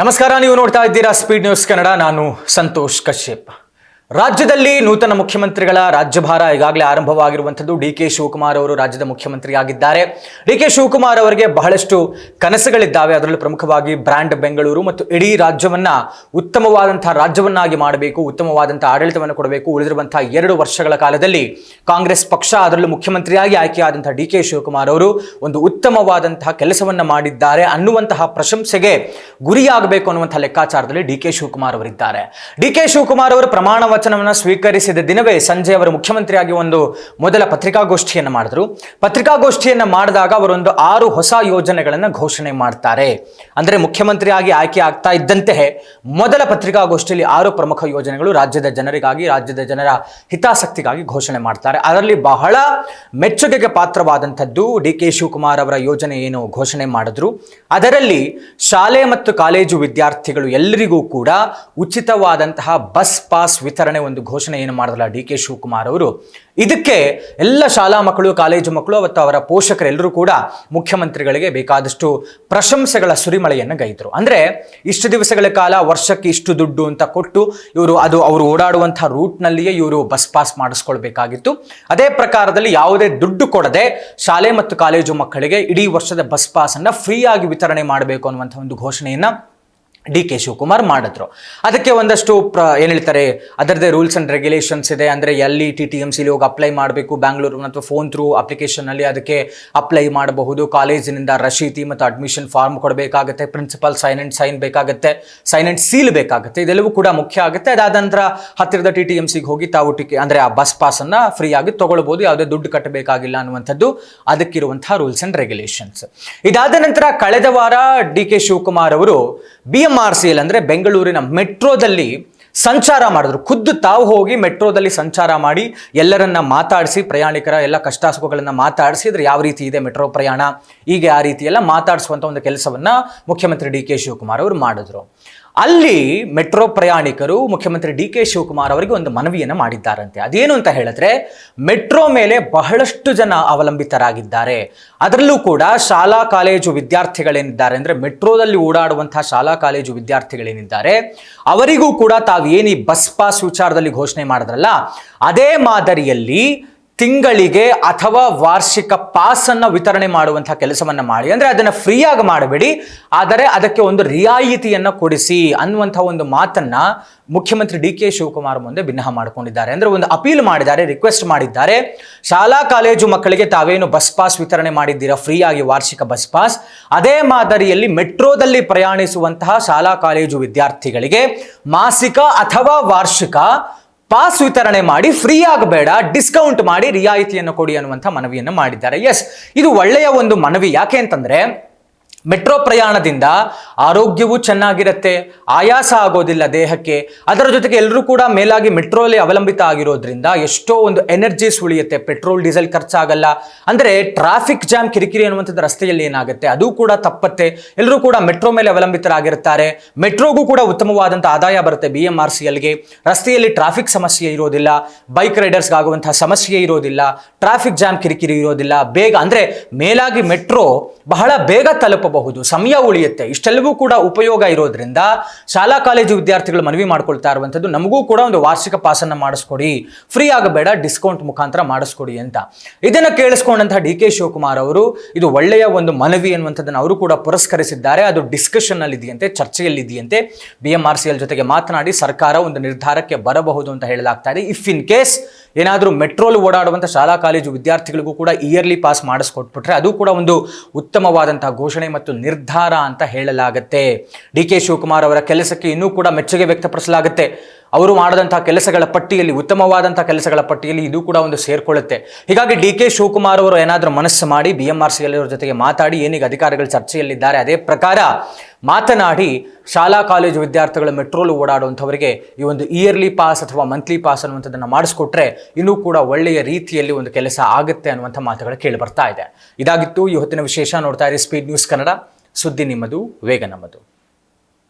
ನಮಸ್ಕಾರ, ನೀವು ನೋಡ್ತಾ ಇದ್ದೀರಾ ಸ್ಪೀಡ್ ನ್ಯೂಸ್ ಕನ್ನಡ. ನಾನು ಸಂತೋಷ್ ಕಶ್ಯಪ್. ರಾಜ್ಯದಲ್ಲಿ ನೂತನ ಮುಖ್ಯಮಂತ್ರಿಗಳ ರಾಜ್ಯಭಾರ ಈಗಾಗಲೇ ಆರಂಭವಾಗಿರುವಂಥದ್ದು. ಡಿ.ಕೆ. ಶಿವಕುಮಾರ್ ಅವರು ರಾಜ್ಯದ ಮುಖ್ಯಮಂತ್ರಿಯಾಗಿದ್ದಾರೆ. ಡಿ.ಕೆ. ಶಿವಕುಮಾರ್ ಅವರಿಗೆ ಬಹಳಷ್ಟು ಕನಸುಗಳಿದ್ದಾವೆ. ಅದರಲ್ಲೂ ಪ್ರಮುಖವಾಗಿ ಬ್ರ್ಯಾಂಡ್ ಬೆಂಗಳೂರು ಮತ್ತು ಇಡೀ ರಾಜ್ಯವನ್ನ ಉತ್ತಮವಾದಂತಹ ರಾಜ್ಯವನ್ನಾಗಿ ಮಾಡಬೇಕು, ಉತ್ತಮವಾದಂತಹ ಆಡಳಿತವನ್ನು ಕೊಡಬೇಕು. ಉಳಿದಿರುವಂತಹ 2 ವರ್ಷಗಳ ಕಾಲದಲ್ಲಿ ಕಾಂಗ್ರೆಸ್ ಪಕ್ಷ, ಅದರಲ್ಲೂ ಮುಖ್ಯಮಂತ್ರಿಯಾಗಿ ಆಯ್ಕೆಯಾದಂತಹ ಡಿ.ಕೆ. ಶಿವಕುಮಾರ್ ಅವರು ಒಂದು ಉತ್ತಮವಾದಂತಹ ಕೆಲಸವನ್ನ ಮಾಡಿದ್ದಾರೆ ಅನ್ನುವಂತಹ ಪ್ರಶಂಸೆಗೆ ಗುರಿಯಾಗಬೇಕು ಅನ್ನುವಂತಹ ಲೆಕ್ಕಾಚಾರದಲ್ಲಿ ಡಿ.ಕೆ. ಶಿವಕುಮಾರ್ ಅವರಿದ್ದಾರೆ. ಡಿ.ಕೆ. ಶಿವಕುಮಾರ್ ಅವರು ಪ್ರಮಾಣ ವಚನವನ್ನು ಸ್ವೀಕರಿಸಿದ ದಿನವೇ ಸಂಜೆ ಅವರು ಮುಖ್ಯಮಂತ್ರಿಯಾಗಿ ಒಂದು ಮೊದಲ ಪತ್ರಿಕಾಗೋಷ್ಠಿಯನ್ನು ಮಾಡಿದ್ರು. ಪತ್ರಿಕಾಗೋಷ್ಠಿಯನ್ನು ಮಾಡಿದಾಗ ಅವರೊಂದು 6 ಹೊಸ ಯೋಜನೆಗಳನ್ನು ಘೋಷಣೆ ಮಾಡ್ತಾರೆ. ಅಂದರೆ ಮುಖ್ಯಮಂತ್ರಿಯಾಗಿ ಆಯ್ಕೆ ಆಗ್ತಾ ಇದ್ದಂತೆ ಮೊದಲ ಪತ್ರಿಕಾಗೋಷ್ಠಿಯಲ್ಲಿ 6 ಪ್ರಮುಖ ಯೋಜನೆಗಳು ರಾಜ್ಯದ ಜನರಿಗಾಗಿ, ರಾಜ್ಯದ ಜನರ ಹಿತಾಸಕ್ತಿಗಾಗಿ ಘೋಷಣೆ ಮಾಡ್ತಾರೆ. ಅದರಲ್ಲಿ ಬಹಳ ಮೆಚ್ಚುಗೆಗೆ ಪಾತ್ರವಾದಂಥದ್ದು ಡಿ.ಕೆ. ಶಿವಕುಮಾರ್ ಅವರ ಯೋಜನೆ ಏನು ಘೋಷಣೆ ಮಾಡಿದ್ರು. ಅದರಲ್ಲಿ ಶಾಲೆ ಮತ್ತು ಕಾಲೇಜು ವಿದ್ಯಾರ್ಥಿಗಳು ಎಲ್ಲರಿಗೂ ಕೂಡ ಉಚಿತವಾದಂತಹ ಬಸ್ ಪಾಸ್ ವಿತರಣೆ ಒಂದು ಘೋಷಣೆ ಏನು ಮಾಡಿದ್ರಲ್ಲ ಡಿ.ಕೆ. ಶಿವಕುಮಾರ್ ಅವರು, ಇದಕ್ಕೆ ಎಲ್ಲ ಶಾಲಾ ಮಕ್ಕಳು, ಕಾಲೇಜು ಮಕ್ಕಳು ಮತ್ತು ಅವರ ಪೋಷಕರೆಲ್ಲರೂ ಕೂಡ ಮುಖ್ಯಮಂತ್ರಿಗಳಿಗೆ ಬೇಕಾದಷ್ಟು ಪ್ರಶಂಸೆಗಳ ಸುರಿಮಳೆಯನ್ನು ಗೈದರು. ಅಂದ್ರೆ ಇಷ್ಟು ದಿವಸಗಳ ಕಾಲ ವರ್ಷಕ್ಕೆ ಇಷ್ಟು ದುಡ್ಡು ಅಂತ ಕೊಟ್ಟು ಅವರು ಓಡಾಡುವಂತಹ ರೂಟ್ನಲ್ಲಿಯೇ ಇವರು ಬಸ್ ಪಾಸ್ ಮಾಡಿಸ್ಕೊಳ್ಬೇಕಾಗಿತ್ತು. ಅದೇ ಪ್ರಕಾರದಲ್ಲಿ ಯಾವುದೇ ದುಡ್ಡು ಕೊಡದೆ ಶಾಲೆ ಮತ್ತು ಕಾಲೇಜು ಮಕ್ಕಳಿಗೆ ಇಡೀ ವರ್ಷದ ಬಸ್ ಪಾಸ್ ಅನ್ನ ಫ್ರೀ ಆಗಿ ವಿತರಣೆ ಮಾಡಬೇಕು ಅನ್ನುವಂಥ ಒಂದು ಘೋಷಣೆಯನ್ನ ಡಿ.ಕೆ. ಶಿವಕುಮಾರ್ ಮಾಡಿದ್ರು. ಅದಕ್ಕೆ ಒಂದಷ್ಟು ಏನು ಹೇಳ್ತಾರೆ, ಅದರದೇ ರೂಲ್ಸ್ ಅಂಡ್ ರೆಗ್ಯುಲೇಷನ್ಸ್ ಇದೆ. ಅಂದರೆ ಎಲ್ಲಿ TTMCಲಿ ಹೋಗಿ ಅಪ್ಲೈ ಮಾಡಬೇಕು, ಬ್ಯಾಂಗ್ಳೂರು ಅಥವಾ ಫೋನ್ ಥ್ರೂ ಅಪ್ಲಿಕೇಶನ್ನಲ್ಲಿ ಅದಕ್ಕೆ ಅಪ್ಲೈ ಮಾಡಬಹುದು. ಕಾಲೇಜಿನಿಂದ ರಶೀತಿ ಮತ್ತು ಅಡ್ಮಿಷನ್ ಫಾರ್ಮ್ ಕೊಡಬೇಕಾಗುತ್ತೆ, ಪ್ರಿನ್ಸಿಪಲ್ ಸೈನ್ ಬೇಕಾಗುತ್ತೆ, ಸೈನ್ ಅಂಡ್ ಸೀಲ್ ಬೇಕಾಗುತ್ತೆ. ಇದೆಲ್ಲವೂ ಕೂಡ ಮುಖ್ಯ ಆಗುತ್ತೆ. ಅದಾದ ನಂತರ ಹತ್ತಿರದ TTMCಗೆ ಹೋಗಿ ತಾವು ಅಂದರೆ ಆ ಬಸ್ ಪಾಸನ್ನು ಫ್ರೀಯಾಗಿ ತಗೊಳ್ಬೋದು, ಯಾವುದೇ ದುಡ್ಡು ಕಟ್ಟಬೇಕಾಗಿಲ್ಲ ಅನ್ನುವಂಥದ್ದು ಅದಕ್ಕಿರುವಂತಹ ರೂಲ್ಸ್ ಅಂಡ್ ರೆಗ್ಯುಲೇಷನ್ಸ್. ಇದಾದ ನಂತರ ಕಳೆದ ವಾರ ಡಿ.ಕೆ. ಶಿವಕುಮಾರ್ ಅವರು BMRCL ಅಂದರೆ ಬೆಂಗಳೂರಿನ ಮೆಟ್ರೋದಲ್ಲಿ ಸಂಚಾರ ಮಾಡಿದ್ರು. ಖುದ್ದು ತಾವು ಹೋಗಿ ಮೆಟ್ರೋದಲ್ಲಿ ಸಂಚಾರ ಮಾಡಿ ಎಲ್ಲರನ್ನ ಮಾತಾಡಿಸಿ, ಪ್ರಯಾಣಿಕರ ಎಲ್ಲ ಕಷ್ಟ ಸುಖಗಳನ್ನು ಮಾತಾಡಿಸಿ, ಇದ್ರೆ ಯಾವ ರೀತಿ ಇದೆ ಮೆಟ್ರೋ ಪ್ರಯಾಣ, ಈಗ ಆ ರೀತಿ ಎಲ್ಲ ಮಾತಾಡಿಸುವಂಥ ಒಂದು ಕೆಲಸವನ್ನ ಮುಖ್ಯಮಂತ್ರಿ ಡಿ.ಕೆ. ಶಿವಕುಮಾರ್ ಅವರು ಮಾಡಿದ್ರು. ಅಲ್ಲಿ ಮೆಟ್ರೋ ಪ್ರಯಾಣಿಕರು ಮುಖ್ಯಮಂತ್ರಿ ಡಿ.ಕೆ. ಶಿವಕುಮಾರ್ ಅವರಿಗೆ ಒಂದು ಮನವಿಯನ್ನು ಮಾಡಿದ್ದಾರಂತೆ. ಅದೇನು ಅಂತ ಹೇಳಿದ್ರೆ, ಮೆಟ್ರೋ ಮೇಲೆ ಬಹಳಷ್ಟು ಜನ ಅವಲಂಬಿತರಾಗಿದ್ದಾರೆ. ಅದರಲ್ಲೂ ಕೂಡ ಶಾಲಾ ಕಾಲೇಜು ವಿದ್ಯಾರ್ಥಿಗಳೇನಿದ್ದಾರೆ, ಅಂದರೆ ಮೆಟ್ರೋದಲ್ಲಿ ಓಡಾಡುವಂತಹ ಶಾಲಾ ಕಾಲೇಜು ವಿದ್ಯಾರ್ಥಿಗಳೇನಿದ್ದಾರೆ, ಅವರಿಗೂ ಕೂಡ ತಾವೇನು ಈ ಬಸ್ ಪಾಸ್ ವಿಚಾರದಲ್ಲಿ ಘೋಷಣೆ ಮಾಡಿದ್ರಲ್ಲ, ಅದೇ ಮಾದರಿಯಲ್ಲಿ ತಿಂಗಳಿಗೆ ಅಥವಾ ವಾರ್ಷಿಕ ಪಾಸ್ ಅನ್ನ ವಿತರಣೆ ಮಾಡುವಂತಹ ಕೆಲಸವನ್ನ ಮಾಡಿ. ಅಂದ್ರೆ ಅದನ್ನ ಫ್ರೀಯಾಗಿ ಮಾಡಬೇಡಿ, ಆದರೆ ಅದಕ್ಕೆ ಒಂದು ರಿಯಾಯಿತಿಯನ್ನ ಕೊಡಿಸಿ ಅನ್ನುವಂತಹ ಒಂದು ಮಾತನ್ನ ಮುಖ್ಯಮಂತ್ರಿ ಡಿ.ಕೆ. ಶಿವಕುಮಾರ್ ಮುಂದೆ ಭಿನ್ನ ಮಾಡಿಕೊಂಡಿದ್ದಾರೆ. ಅಂದ್ರೆ ಒಂದು ಅಪೀಲ್ ಮಾಡಿದ್ದಾರೆ, ರಿಕ್ವೆಸ್ಟ್ ಮಾಡಿದ್ದಾರೆ. ಶಾಲಾ ಕಾಲೇಜು ಮಕ್ಕಳಿಗೆ ತಾವೇನು ಬಸ್ ಪಾಸ್ ವಿತರಣೆ ಮಾಡಿದ್ದೀರಾ ಫ್ರೀಯಾಗಿ ವಾರ್ಷಿಕ ಬಸ್ ಪಾಸ್, ಅದೇ ಮಾದರಿಯಲ್ಲಿ ಮೆಟ್ರೋದಲ್ಲಿ ಪ್ರಯಾಣಿಸುವಂತಹ ಶಾಲಾ ಕಾಲೇಜು ವಿದ್ಯಾರ್ಥಿಗಳಿಗೆ ಮಾಸಿಕ ಅಥವಾ ವಾರ್ಷಿಕ ಪಾಸ್ ವಿತರಣೆ ಮಾಡಿ, ಫ್ರೀ ಆಗಬೇಡ, ಡಿಸ್ಕೌಂಟ್ ಮಾಡಿ ರಿಯಾಯಿತಿಯನ್ನು ಕೊಡಿ ಅನ್ನುವಂಥ ಮನವಿಯನ್ನು ಮಾಡಿದ್ದಾರೆ. ಎಸ್, ಇದು ಒಳ್ಳೆಯ ಒಂದು ಮನವಿ. ಯಾಕೆ ಅಂತಂದ್ರೆ ಮೆಟ್ರೋ ಪ್ರಯಾಣದಿಂದ ಆರೋಗ್ಯವೂ ಚೆನ್ನಾಗಿರುತ್ತೆ, ಆಯಾಸ ಆಗೋದಿಲ್ಲ ದೇಹಕ್ಕೆ. ಅದರ ಜೊತೆಗೆ ಎಲ್ಲರೂ ಕೂಡ ಮೇಲಾಗಿ ಮೆಟ್ರೋಲಿ ಅವಲಂಬಿತ ಆಗಿರೋದ್ರಿಂದ ಎಷ್ಟೋ ಒಂದು ಎನರ್ಜೀಸ್ ಉಳಿಯುತ್ತೆ, ಪೆಟ್ರೋಲ್ ಡೀಸೆಲ್ ಖರ್ಚಾಗಲ್ಲ. ಅಂದರೆ ಟ್ರಾಫಿಕ್ ಜಾಮ್ ಕಿರಿಕಿರಿ ಅನ್ನುವಂಥದ್ದು ರಸ್ತೆಯಲ್ಲಿ ಏನಾಗುತ್ತೆ ಅದು ಕೂಡ ತಪ್ಪತ್ತೆ. ಎಲ್ಲರೂ ಕೂಡ ಮೆಟ್ರೋ ಮೇಲೆ ಅವಲಂಬಿತರಾಗಿರ್ತಾರೆ. ಮೆಟ್ರೋಗೂ ಕೂಡ ಉತ್ತಮವಾದಂಥ ಆದಾಯ ಬರುತ್ತೆ. BMRCLಗೆ ರಸ್ತೆಯಲ್ಲಿ ಟ್ರಾಫಿಕ್ ಸಮಸ್ಯೆ ಇರೋದಿಲ್ಲ, ಬೈಕ್ ರೈಡರ್ಸ್ಗೆ ಆಗುವಂತಹ ಸಮಸ್ಯೆ ಇರೋದಿಲ್ಲ, ಟ್ರಾಫಿಕ್ ಜಾಮ್ ಕಿರಿಕಿರಿ ಇರೋದಿಲ್ಲ. ಬೇಗ ಅಂದರೆ ಮೇಲಾಗಿ ಮೆಟ್ರೋ ಬಹಳ ಬೇಗ ತಲುಪಬಹುದು, ಸಮಯ ಉಳಿಯುತ್ತೆ. ಇಷ್ಟೆಲ್ಲವೂ ಕೂಡ ಉಪಯೋಗ ಇರೋದ್ರಿಂದ ಶಾಲಾ ಕಾಲೇಜು ವಿದ್ಯಾರ್ಥಿಗಳು ಮನವಿ ಮಾಡ್ಕೊಳ್ತಾ ಇರುವಂಥದ್ದು, ನಮಗೂ ಕೂಡ ಒಂದು ವಾರ್ಷಿಕ ಪಾಸನ್ನು ಮಾಡಿಸ್ಕೊಡಿ, ಫ್ರೀ ಆಗಬೇಡ, ಡಿಸ್ಕೌಂಟ್ ಮುಖಾಂತರ ಮಾಡಿಸ್ಕೊಡಿ ಅಂತ. ಇದನ್ನು ಕೇಳಿಸ್ಕೊಂಡಂತಹ ಡಿ.ಕೆ. ಶಿವಕುಮಾರ್ ಅವರು ಇದು ಒಳ್ಳೆಯ ಒಂದು ಮನವಿ ಅನ್ನುವಂಥದ್ದನ್ನು ಅವರು ಕೂಡ ಪುರಸ್ಕರಿಸಿದ್ದಾರೆ. ಅದು ಡಿಸ್ಕಷನ್ ಅಲ್ಲಿ ಇದೆಯಂತೆ, ಚರ್ಚೆಯಲ್ಲಿದೆಯಂತೆ. BMRCL ಜೊತೆಗೆ ಮಾತನಾಡಿ ಸರ್ಕಾರ ಒಂದು ನಿರ್ಧಾರಕ್ಕೆ ಬರಬಹುದು ಅಂತ ಹೇಳಲಾಗ್ತಾ ಇದೆ. ಇಫ್ ಇನ್ ಕೇಸ್ ಏನಾದರೂ ಮೆಟ್ರೋಲ್ ಓಡಾಡುವಂಥ ಶಾಲಾ ಕಾಲೇಜು ವಿದ್ಯಾರ್ಥಿಗಳಿಗೂ ಕೂಡ ಇಯರ್ಲಿ ಪಾಸ್ ಮಾಡಿಸ್ಕೊಟ್ಬಿಟ್ರೆ ಅದು ಕೂಡ ಒಂದು ಉತ್ತಮವಾದಂತಹ ಘೋಷಣೆ ಮತ್ತು ನಿರ್ಧಾರ ಅಂತ ಹೇಳಲಾಗುತ್ತೆ. ಡಿ.ಕೆ. ಶಿವಕುಮಾರ್ ಅವರ ಕೆಲಸಕ್ಕೆ ಇನ್ನೂ ಕೂಡ ಮೆಚ್ಚುಗೆ ವ್ಯಕ್ತಪಡಿಸಲಾಗುತ್ತೆ. ಅವರು ಮಾಡಿದಂತಹ ಕೆಲಸಗಳ ಪಟ್ಟಿಯಲ್ಲಿ, ಉತ್ತಮವಾದಂತಹ ಕೆಲಸಗಳ ಪಟ್ಟಿಯಲ್ಲಿ ಇದು ಕೂಡ ಒಂದು ಸೇರ್ಕೊಳ್ಳುತ್ತೆ. ಹೀಗಾಗಿ ಡಿ.ಕೆ. ಶಿವಕುಮಾರ್ ಅವರು ಏನಾದರೂ ಮನಸ್ಸು ಮಾಡಿ BMRCL ಅವರ ಜೊತೆಗೆ ಮಾತಾಡಿ, ಏನೀಗ ಅಧಿಕಾರಿಗಳು ಚರ್ಚೆಯಲ್ಲಿದ್ದಾರೆ ಅದೇ ಪ್ರಕಾರ ಮಾತನಾಡಿ ಶಾಲಾ ಕಾಲೇಜು ವಿದ್ಯಾರ್ಥಿಗಳು ಮೆಟ್ರೋಲ್ ಓಡಾಡುವಂಥವರಿಗೆ ಈ ಒಂದು ಇಯರ್ಲಿ ಪಾಸ್ ಅಥವಾ ಮಂತ್ಲಿ ಪಾಸ್ ಅನ್ನುವಂಥದ್ದನ್ನು ಮಾಡಿಸ್ಕೊಟ್ರೆ ಇನ್ನೂ ಕೂಡ ಒಳ್ಳೆಯ ರೀತಿಯಲ್ಲಿ ಒಂದು ಕೆಲಸ ಆಗುತ್ತೆ ಅನ್ನುವಂಥ ಮಾತುಗಳು ಕೇಳಿ ಬರ್ತಾ ಇದೆ. ಇದಾಗಿತ್ತು ಈ ಹೊತ್ತಿನ ವಿಶೇಷ. ನೋಡ್ತಾ ಇರಿ ಸ್ಪೀಡ್ ನ್ಯೂಸ್ ಕನ್ನಡ, ಸುದ್ದಿ ನಿಮ್ಮದು, ವೇಗ ನಮ್ಮದು.